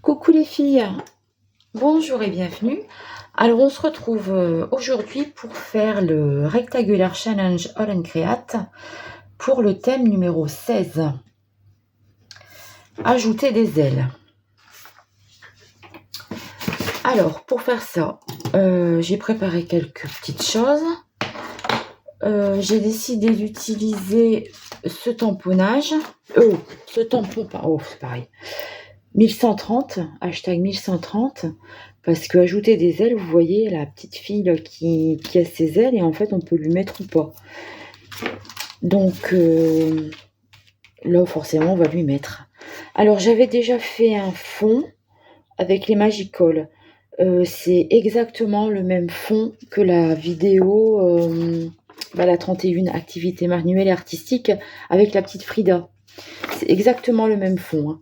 Coucou les filles, bonjour et bienvenue. Alors on se retrouve aujourd'hui pour faire le Rectangular Challenge All and Create pour le thème numéro 16. Ajouter des ailes. Alors pour faire ça, j'ai préparé quelques petites choses. J'ai décidé d'utiliser ce tamponnage. Ce tampon, c'est pareil. 1130, hashtag 1130, parce que ajouter des ailes, vous voyez la petite fille là, qui a ses ailes et en fait on peut lui mettre ou pas. Donc là forcément on va lui mettre. Alors j'avais déjà fait un fond avec les Magicoll. C'est exactement le même fond que la vidéo la 31 activités manuelles et artistiques avec la petite Frida. C'est exactement le même fond, hein.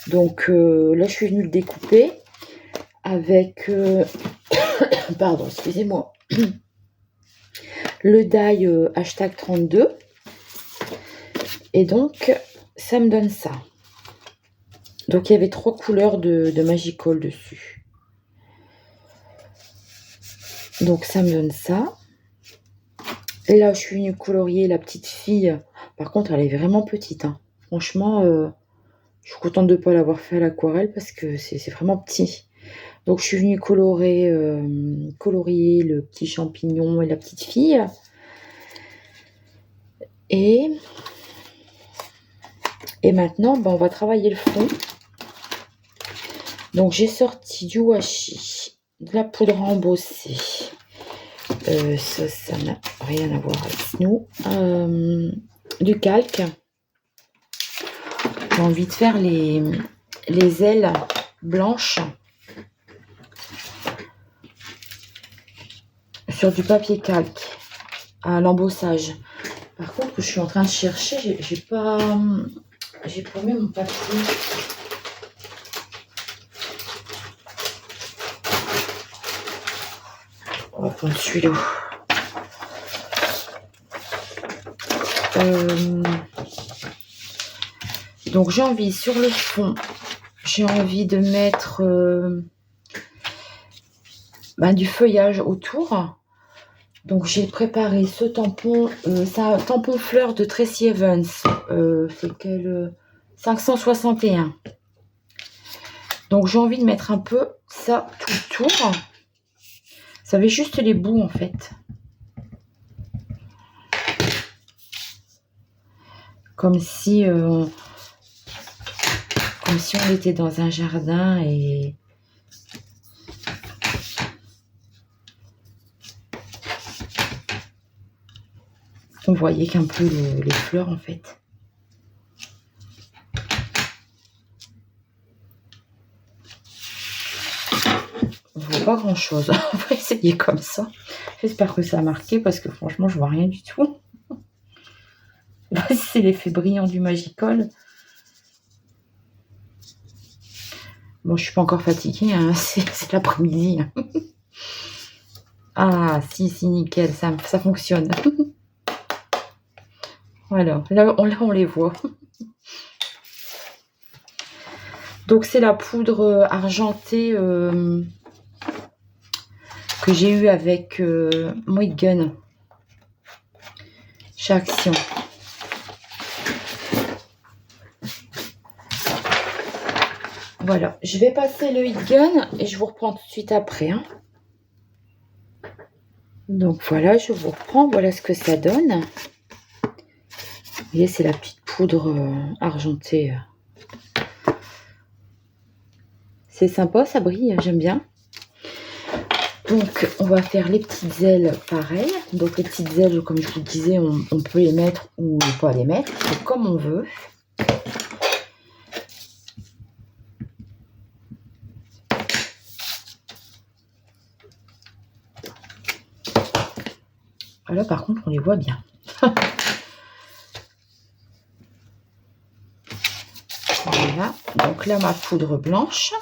Donc là, je suis venue le découper avec, pardon, excusez-moi, le die hashtag 32. Et donc, ça me donne ça. Donc, il y avait 3 couleurs de Magicoll dessus. Donc, ça me donne ça. Et là, je suis venue colorier la petite fille. Par contre, elle est vraiment petite, hein. Franchement, je suis contente de ne pas l'avoir fait à l'aquarelle parce que c'est vraiment petit. Donc je suis venue colorier le petit champignon et la petite fille. Et maintenant, on va travailler le fond. Donc j'ai sorti du washi, de la poudre à embosser. Ça n'a rien à voir avec nous. Du calque. J'ai envie de faire les ailes blanches sur du papier calque à l'embossage. Par contre, je suis en train de chercher, j'ai pas mis mon papier. On va prendre celui-là. Donc j'ai envie sur le fond, j'ai envie de mettre du feuillage autour. Donc j'ai préparé ce tampon, c'est un tampon fleur de Tracy Evans, c'est quel 561. Donc j'ai envie de mettre un peu ça tout autour. Ça avait juste les bouts en fait. Comme si on était dans un jardin et on voyait qu'un peu les fleurs en fait. On voit pas grand chose. On va essayer comme ça. J'espère que ça a marqué parce que franchement je vois rien du tout. C'est l'effet brillant du Magicoll. Bon, je suis pas encore fatiguée, hein. C'est l'après-midi. Ah, si, nickel, ça fonctionne. Voilà, là, on les voit. Donc, c'est la poudre argentée que j'ai eue avec Moïse Gun chez Action. Voilà, je vais passer le heat gun et je vous reprends tout de suite après, hein. Donc voilà, je vous reprends, voilà ce que ça donne. Vous voyez, c'est la petite poudre argentée. C'est sympa, ça brille, j'aime bien. Donc on va faire les petites ailes pareil. Donc les petites ailes, comme je vous disais, on peut les mettre ou ne pas les mettre, c'est comme on veut. Là par contre on les voit bien. Voilà, donc là ma poudre blanche.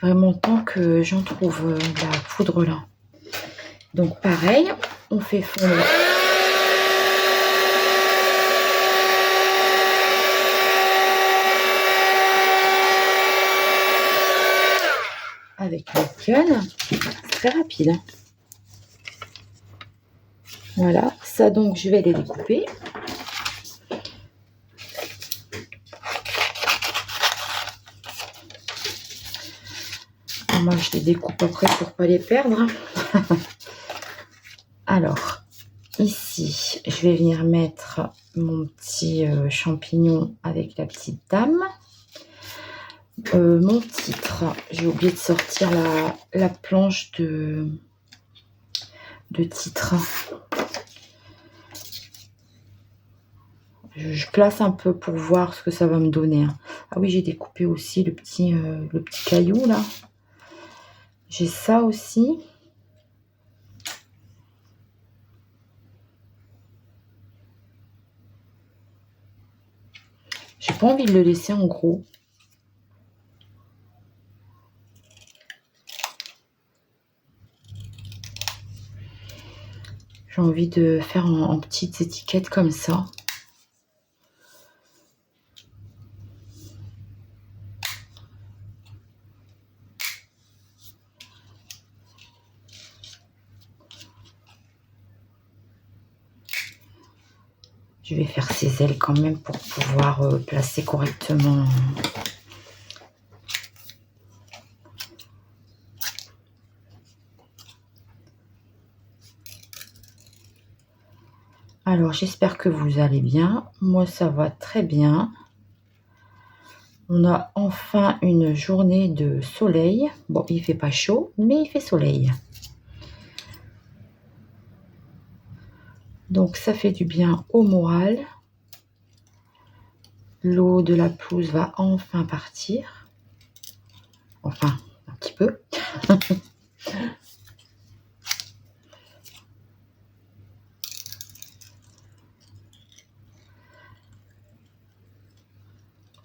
vraiment temps que j'en trouve la poudre là. Donc pareil, on fait fondre. Avec le gun, c'est très rapide. Hein. Voilà, ça donc je vais les découper. Moi je les découpe après pour pas les perdre. Alors, ici, je vais venir mettre mon petit champignon avec la petite dame. Mon titre, j'ai oublié de sortir la planche de titre. Je place un peu pour voir ce que ça va me donner. Ah oui, j'ai découpé aussi le petit caillou là. J'ai ça aussi. J'ai pas envie de le laisser en gros. J'ai envie de faire en petites étiquettes comme ça. Je vais faire ses ailes quand même pour pouvoir placer correctement. Alors, j'espère que vous allez bien. Moi, ça va très bien. On a enfin une journée de soleil. Bon, il fait pas chaud, mais il fait soleil. Donc, ça fait du bien au moral. L'eau de la pelouse va enfin partir. Enfin, un petit peu.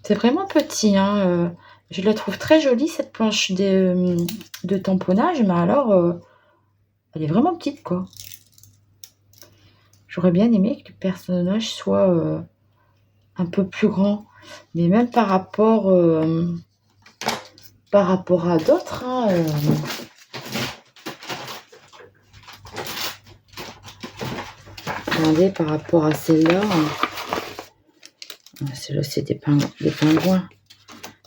C'est vraiment petit, hein. Je la trouve très jolie, cette planche de tamponnage, mais alors, elle est vraiment petite, quoi. J'aurais bien aimé que le personnage soit un peu plus grand. Mais même par rapport à d'autres, hein, regardez, par rapport à celle-là, celle-là c'est des pingouins.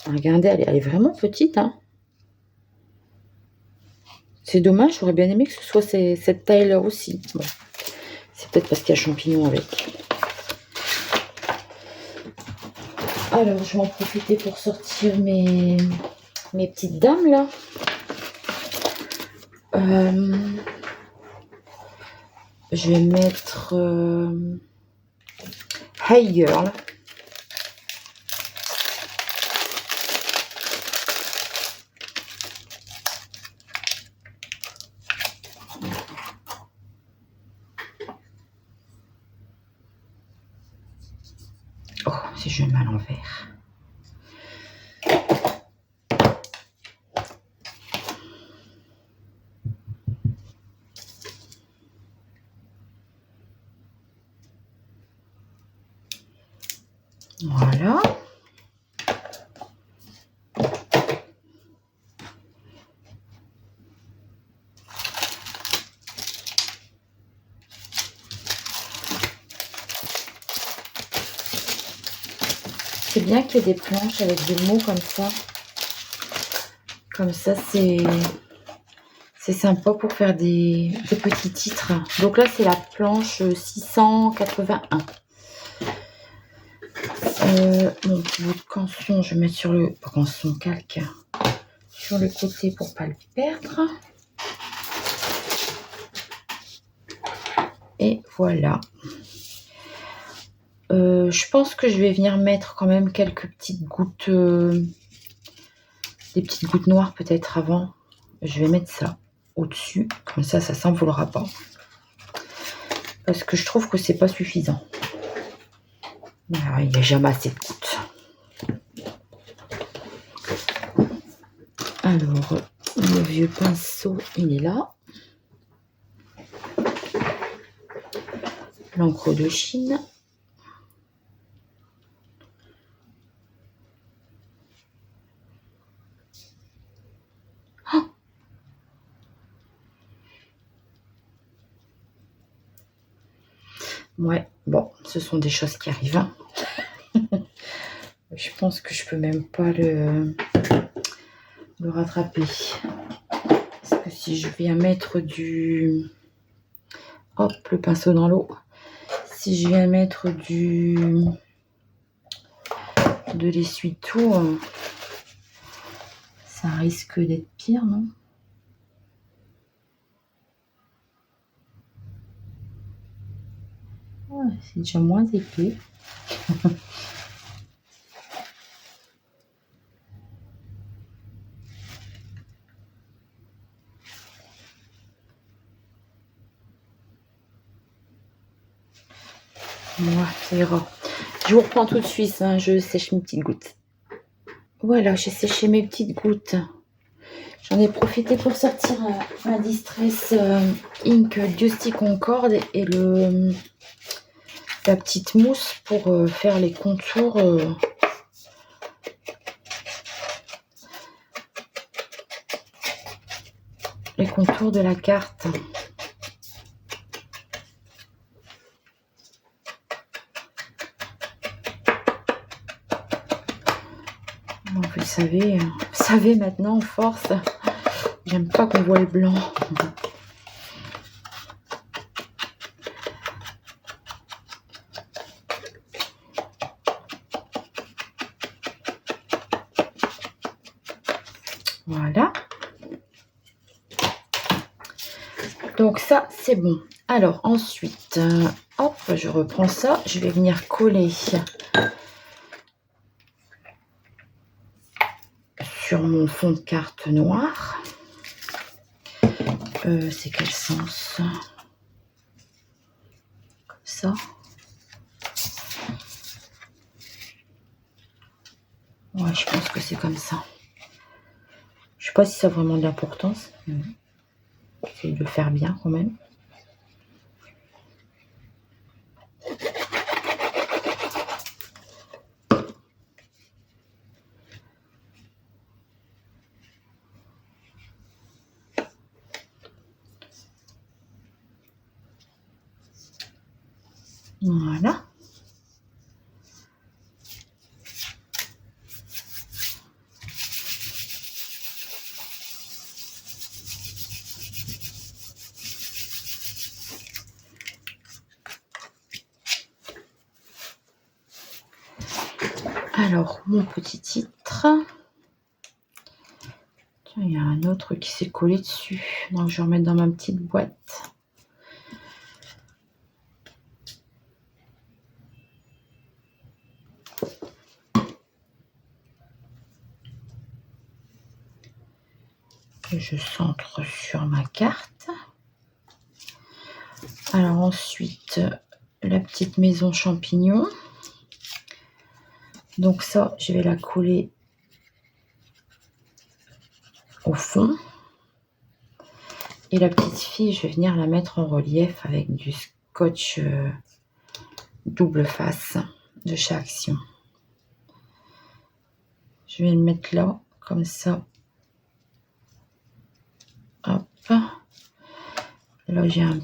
Regardez, elle est vraiment petite. Hein. C'est dommage, j'aurais bien aimé que ce soit cette taille-là aussi. Bon, c'est peut-être parce qu'il y a champignon avec. Alors, je vais en profiter pour sortir mes petites dames là. Je vais mettre Hey Girl. Oh, si je mets à l'envers. Voilà. C'est bien qu'il y ait des planches avec des mots comme ça. Comme ça, c'est sympa pour faire des petits titres. Donc là, c'est la planche 681. Mon petit bout de canson, je vais mettre sur le canson calque sur le côté pour pas le perdre. Et voilà. Je pense que je vais venir mettre quand même quelques petites gouttes, des petites gouttes noires peut-être avant. Je vais mettre ça au-dessus, comme ça s'envolera pas. Parce que je trouve que c'est pas suffisant. Alors, il n'y a jamais assez de gouttes. Alors, le vieux pinceau, il est là. L'encre de Chine. Oh, ouais, bon, ce sont des choses qui arrivent. Hein. Je pense que je peux même pas le rattraper. Parce que si je viens mettre du... Hop, le pinceau dans l'eau. Si je viens mettre de l'essuie-tout, ça risque d'être pire, non? Ouais, c'est déjà moins épais. Moi, ça ira. Je vous reprends tout de suite, hein, je sèche mes petites gouttes. Voilà, j'ai séché mes petites gouttes. J'en ai profité pour sortir ma Distress Ink Dusty Concorde et la petite mousse pour faire les contours. Les contours de la carte. Bon, vous savez maintenant, force. J'aime pas qu'on voit le blanc. Voilà. Donc ça, c'est bon. Alors ensuite, hop, je reprends ça. Je vais venir coller sur mon fond de carte noir. C'est quel sens? Comme ça. Ouais, je pense que c'est comme ça. Je sais pas si ça a vraiment de l'importance. J'essaie de le faire bien quand même. Voilà. Alors, mon petit titre. Tiens, il y a un autre qui s'est collé dessus. Donc, je vais remettre dans ma petite boîte. Que je centre sur ma carte. Alors, ensuite, la petite maison champignon. Donc ça, je vais la coller au fond. Et la petite fille, je vais venir la mettre en relief avec du scotch double face de chez Action. Je vais le mettre là, comme ça. Hop. Là, j'ai un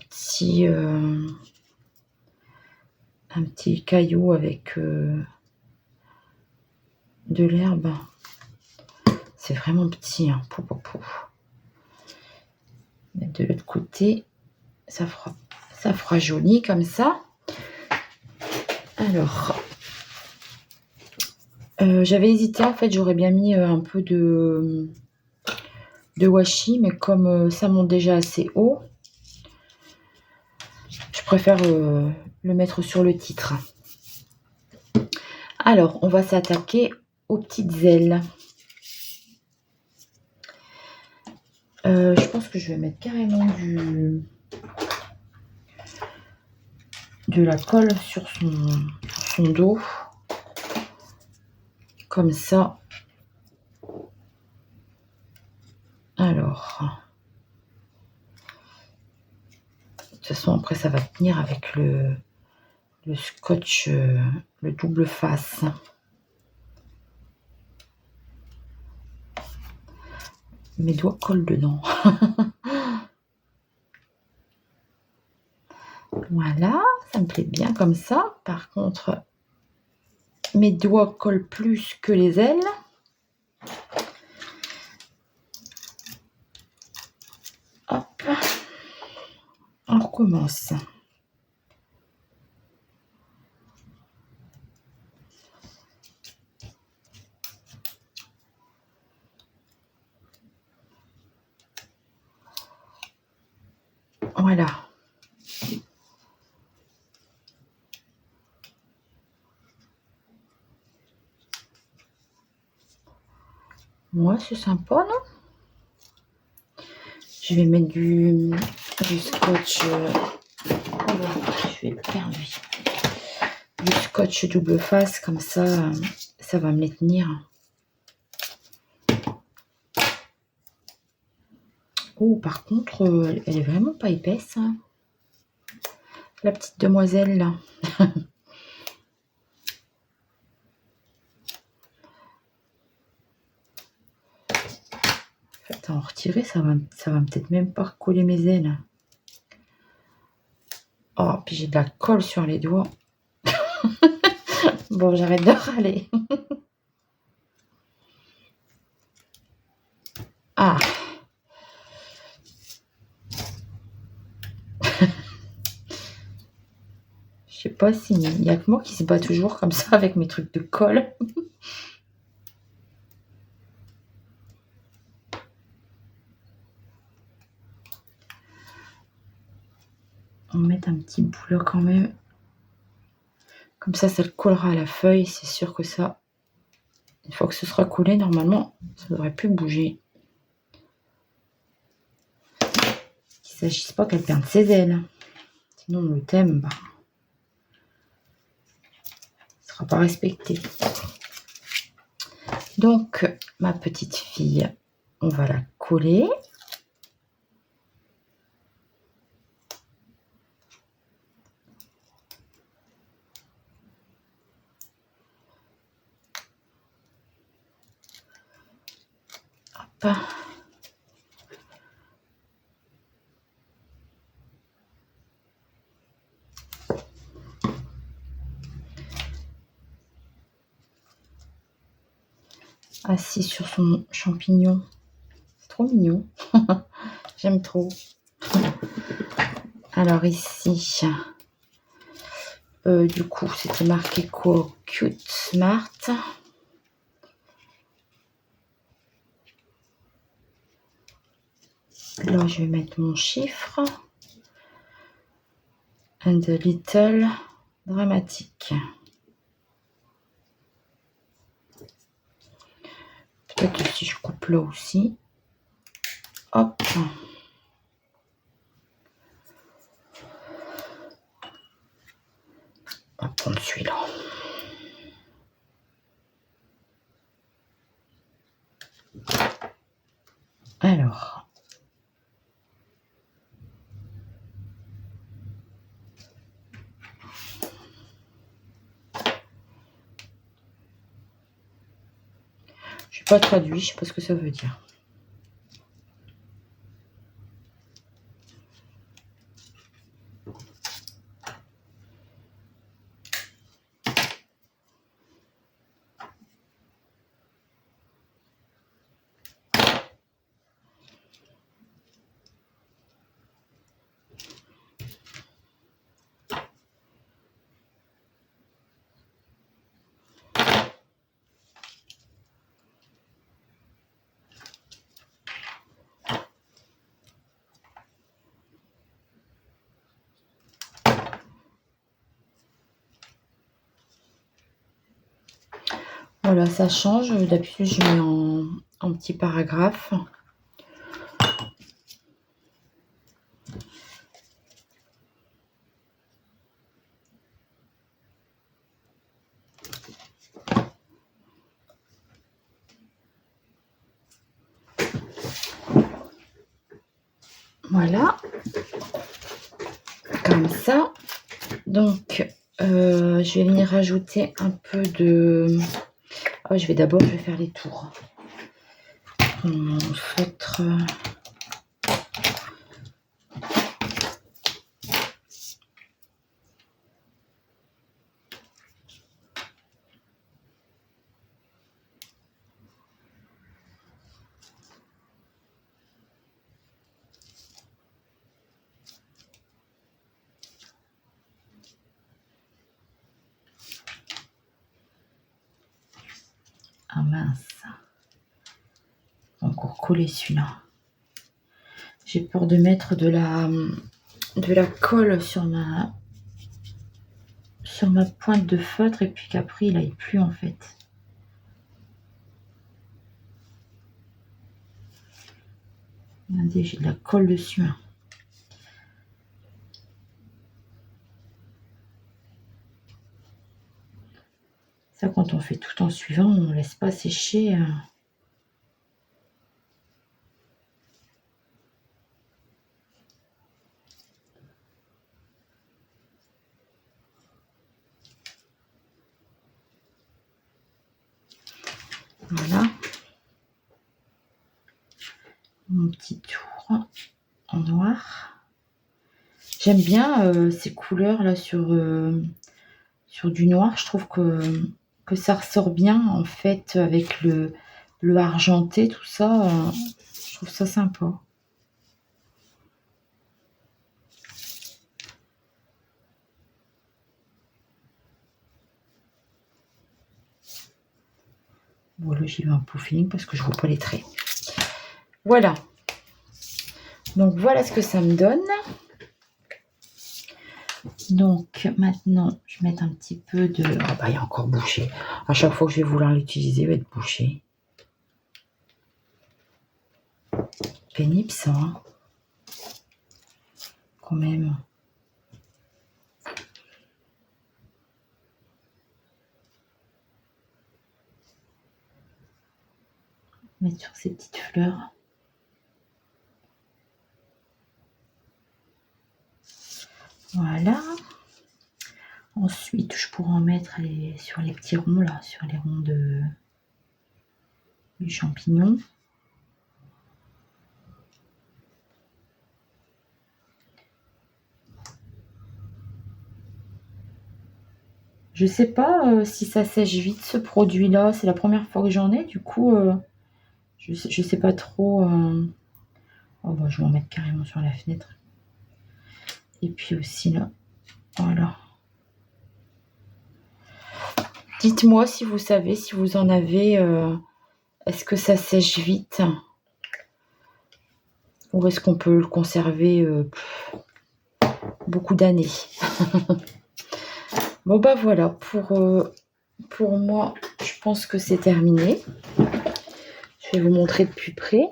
petit caillou avec de l'herbe. C'est vraiment petit, hein. Pou, pou, pou. De l'autre côté, ça fera joli comme ça. Alors, j'avais hésité, en fait, j'aurais bien mis un peu de washi, mais comme ça monte déjà assez haut, je préfère le mettre sur le titre. Alors, on va s'attaquer aux petites ailes. Je pense que je vais mettre carrément de la colle sur son dos. Comme ça. Alors, de toute façon, après, ça va tenir avec le scotch, le double face. Mes doigts collent dedans. Voilà, ça me plaît bien comme ça. Par contre, mes doigts collent plus que les ailes. Hop, on recommence. Voilà. Moi, c'est sympa, non? Je vais mettre du scotch. Je vais le perdre, lui. Du scotch double face, comme ça, ça va me les tenir. Oh, par contre, elle est vraiment pas épaisse, hein, la petite demoiselle, là. En fait, en retirer, ça va peut-être même pas recoller mes ailes. Oh, puis j'ai de la colle sur les doigts. Bon, j'arrête de râler. Ah. Je sais pas s'il y a que moi qui se bat toujours comme ça avec mes trucs de colle. On va mettre un petit bout là quand même. Comme ça le collera à la feuille. C'est sûr que ça, une fois que ce sera collé, normalement, ça ne devrait plus bouger. Qu'il ne s'agisse pas qu'elle perde ses ailes. Sinon, le thème, bah, ne sera pas respecté. Donc, ma petite fille, on va la coller. Hop. Assis sur son champignon. C'est trop mignon. J'aime trop. Alors ici, du coup, c'était marqué quoi? Cute Smart. Là, je vais mettre mon chiffre. And a little dramatique. Peut-être que si je coupe là aussi. Hop. On va prendre celui-là. Alors. Je n'ai pas traduit, je ne sais pas ce que ça veut dire. Voilà, ça change. D'habitude, je mets en petit paragraphe. Voilà. Comme ça. Donc, je vais venir rajouter un peu de... Oh, je vais faire les tours. Mon feutre. Ah mince. Encore collé celui-là. J'ai peur de mettre de la colle sur ma pointe de feutre et puis qu'après il aille plus en fait. Regardez, j'ai de la colle dessus. Hein. Ça, quand on fait tout en suivant, on ne laisse pas sécher. Voilà. Mon petit tour en noir. J'aime bien ces couleurs là sur du noir. Je trouve que ça ressort bien en fait avec le argenté, tout ça. Je trouve ça sympa. Bon là j'y vais un peu au feeling parce que je vois pas les traits. Voilà. Donc voilà ce que ça me donne. Donc maintenant, je vais mettre un petit peu de... Ah bah il y a encore bouché. À chaque fois que je vais vouloir l'utiliser, il va être bouché. Pénible ça, hein. Quand même. Mettre sur ces petites fleurs. Voilà. Ensuite, je pourrais en mettre sur les petits ronds là, sur les ronds du champignon. Je sais pas si ça sèche vite ce produit là, c'est la première fois que j'en ai, du coup je sais pas trop. Oh bah, je vais en mettre carrément sur la fenêtre. Et puis aussi là, voilà. Dites-moi si vous savez, si vous en avez, est-ce que ça sèche vite? Ou est-ce qu'on peut le conserver beaucoup d'années? Bon bah voilà, pour moi, je pense que c'est terminé. Je vais vous montrer de plus près.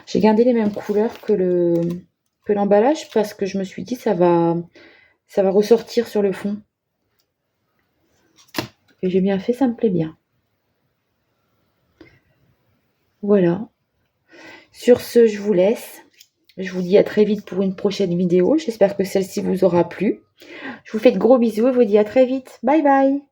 J'ai gardé les mêmes couleurs que l'emballage parce que je me suis dit ça va ressortir sur le fond. Et j'ai bien fait, ça me plaît bien. Voilà. Sur ce, je vous laisse. Je vous dis à très vite pour une prochaine vidéo. J'espère que celle-ci vous aura plu. Je vous fais de gros bisous et vous dis à très vite. Bye bye.